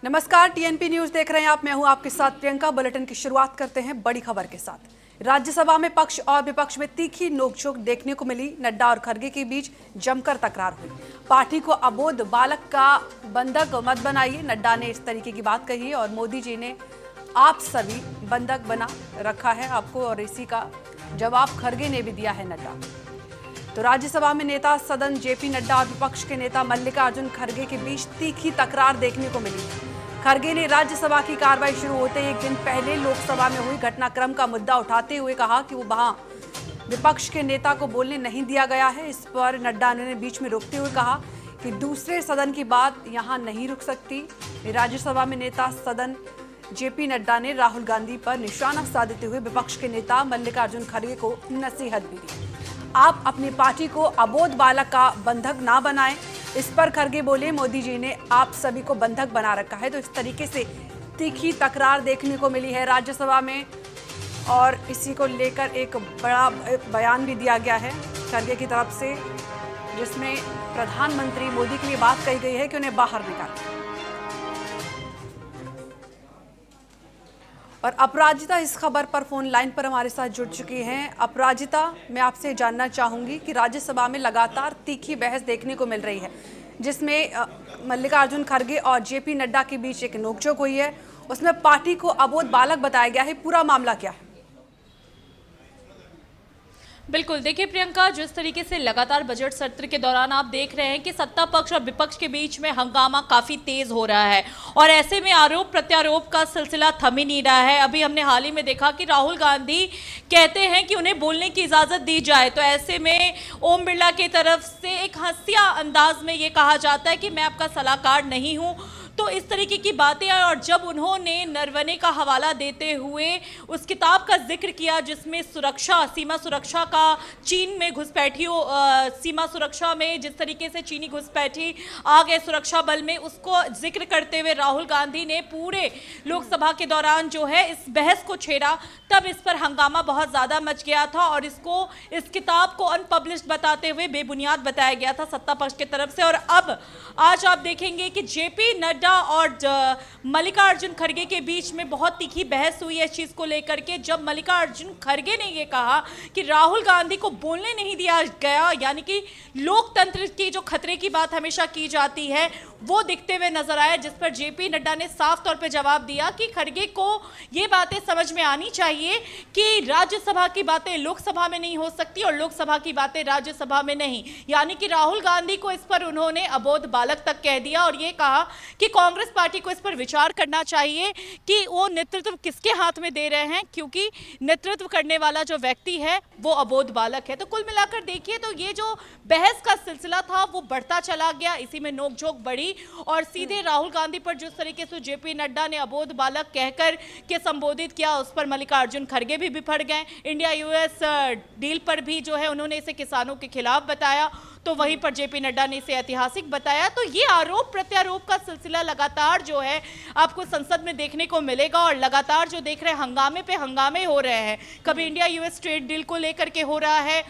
नमस्कार, TNP news देख रहे हैं आप। मैं हूं आपके साथ प्रियंका। बुलेटिन की शुरुआत करते हैं बड़ी खबर के साथ। राज्यसभा में पक्ष और विपक्ष में तीखी नोकझोंक देखने को मिली। नड्डा और खरगे के बीच जमकर तकरार हुई। पार्टी को अबोध बालक का बंधक मत बनाइए, नड्डा ने इस तरीके की बात कही और मोदी जी ने आप सभी बंधक बना रखा है आपको, और इसी का जवाब खरगे ने भी दिया है नड्डा। तो राज्यसभा में नेता सदन जेपी नड्डा और विपक्ष के नेता मल्लिकार्जुन खरगे के बीच तीखी तकरार देखने को मिली। खरगे ने राज्यसभा की कार्रवाई शुरू होते एक दिन पहले लोकसभा में हुई घटनाक्रम का मुद्दा उठाते हुए कहा कि वो वहां विपक्ष के नेता को बोलने नहीं दिया गया है। इस पर नड्डा ने बीच में रोकते हुए कहा कि दूसरे सदन की बात यहां नहीं रुक सकती। राज्यसभा में नेता सदन जेपी नड्डा ने राहुल गांधी पर निशाना साधते हुए विपक्ष के नेता मल्लिकार्जुन खरगे को नसीहत भी दी। आप अपनी पार्टी को अबोध बालक का बंधक ना बनाएं। इस पर खरगे बोले, मोदी जी ने आप सभी को बंधक बना रखा है। तो इस तरीके से तीखी तकरार देखने को मिली है राज्यसभा में, और इसी को लेकर एक बड़ा बयान भी दिया गया है खरगे की तरफ से, जिसमें प्रधानमंत्री मोदी के लिए बात कही गई है कि उन्हें बाहर निकालें। और अपराजिता इस खबर पर फोन लाइन पर हमारे साथ जुड़ चुकी हैं। अपराजिता, मैं आपसे जानना चाहूंगी कि राज्यसभा में लगातार तीखी बहस देखने को मिल रही है, जिसमें मल्लिकार्जुन खरगे और जेपी नड्डा के बीच एक नोकझोंक हुई है। उसमें पार्टी को अबोध बालक बताया गया है। पूरा मामला क्या है? बिल्कुल, देखिए प्रियंका, जिस तरीके से लगातार बजट सत्र के दौरान आप देख रहे हैं कि सत्ता पक्ष और विपक्ष के बीच में हंगामा काफी तेज हो रहा है, और ऐसे में आरोप प्रत्यारोप का सिलसिला थम ही नहीं रहा है। अभी हमने हाल ही में देखा कि राहुल गांधी कहते हैं कि उन्हें बोलने की इजाजत दी जाए, तो ऐसे में ओम बिरला की तरफ से एक हंसिया अंदाज में ये कहा जाता है कि मैं आपका सलाहकार नहीं हूँ। तो इस तरीके की बातें आई, और जब उन्होंने नरवणे का हवाला देते हुए उस किताब का जिक्र किया जिसमें सुरक्षा, सीमा सुरक्षा का चीन में घुसपैठियों, सीमा सुरक्षा में जिस तरीके से चीनी घुसपैठी आ गए सुरक्षा बल में, उसको जिक्र करते हुए राहुल गांधी ने पूरे लोकसभा के दौरान जो है इस बहस को छेड़ा। तब इस पर हंगामा बहुत ज़्यादा मच गया था, और इसको, इस किताब को अनपब्लिश्ड बताते हुए बेबुनियाद बताया गया था सत्ता पक्ष की तरफ से। और अब आज आप देखेंगे कि जेपी नड्डा और मल्लिकार्जुन खरगे के बीच में बहुत तीखी बहस हुई है इस चीज को लेकर के, जब मल्लिकार्जुन खरगे ने यह कहा कि राहुल गांधी को बोलने नहीं दिया गया, यानी कि लोकतंत्र की जो खतरे की बात हमेशा की जाती है वो दिखते हुए नजर आया, जिस पर जेपी नड्डा ने साफ तौर पे जवाब दिया कि खरगे को ये बातें समझ में आनी चाहिए कि राज्यसभा की बातें लोकसभा में नहीं हो सकती और लोकसभा की बातें राज्यसभा में नहीं। यानी कि राहुल गांधी को इस पर उन्होंने अबोध बालक तक कह दिया, और ये कहा कि कांग्रेस पार्टी को इस पर विचार करना चाहिए कि वो नेतृत्व किसके हाथ में दे रहे हैं, क्योंकि नेतृत्व करने वाला जो व्यक्ति है वो अबोध बालक है। तो कुल मिलाकर देखिए तो ये जो बहस का सिलसिला था वो बढ़ता चला गया, इसी में नोकझोंक बढ़ी, और सीधे राहुल गांधी पर जिस तरीके से जेपी नड्डा ने अबोध बालक कहकर के संबोधित किया, उस पर मल्लिकार्जुन खरगे भी बिफर गए। इंडिया यूएस डील पर भी जो है उन्होंने इसे किसानों के खिलाफ बताया, तो वहीं पर जेपी नड्डा ने इसे ऐतिहासिक बताया। तो ये आरोप प्रत्यारोप का सिलसिला लगातार जो है आपको संसद में देखने को मिलेगा, और लगातार जो देख रहे हैं हंगामे पे हंगामे हो रहे हैं। कभी इंडिया यूएस ट्रेड डील को लेकर के हो रहा है,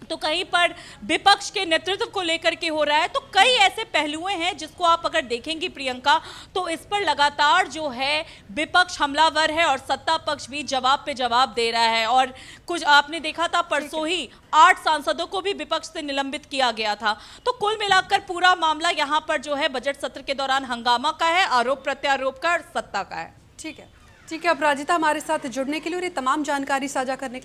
तो कहीं पर विपक्ष के नेतृत्व को लेकर के हो रहा है। तो कई ऐसे पहलुएं हैं जिसको आप अगर देखेंगी प्रियंका, तो इस पर लगातार जो है विपक्ष हमलावर है और सत्ता पक्ष भी जवाब पे जवाब दे रहा है। और कुछ आपने देखा था परसों ही 8 सांसदों को भी विपक्ष से निलंबित किया गया था। तो कुल मिलाकर पूरा मामला यहाँ पर जो है बजट सत्र के दौरान हंगामा का है, आरोप प्रत्यारोप का और सत्ता का है। ठीक है अपराजिता, हमारे साथ जुड़ने के लिए और ये तमाम जानकारी साझा करने के लिए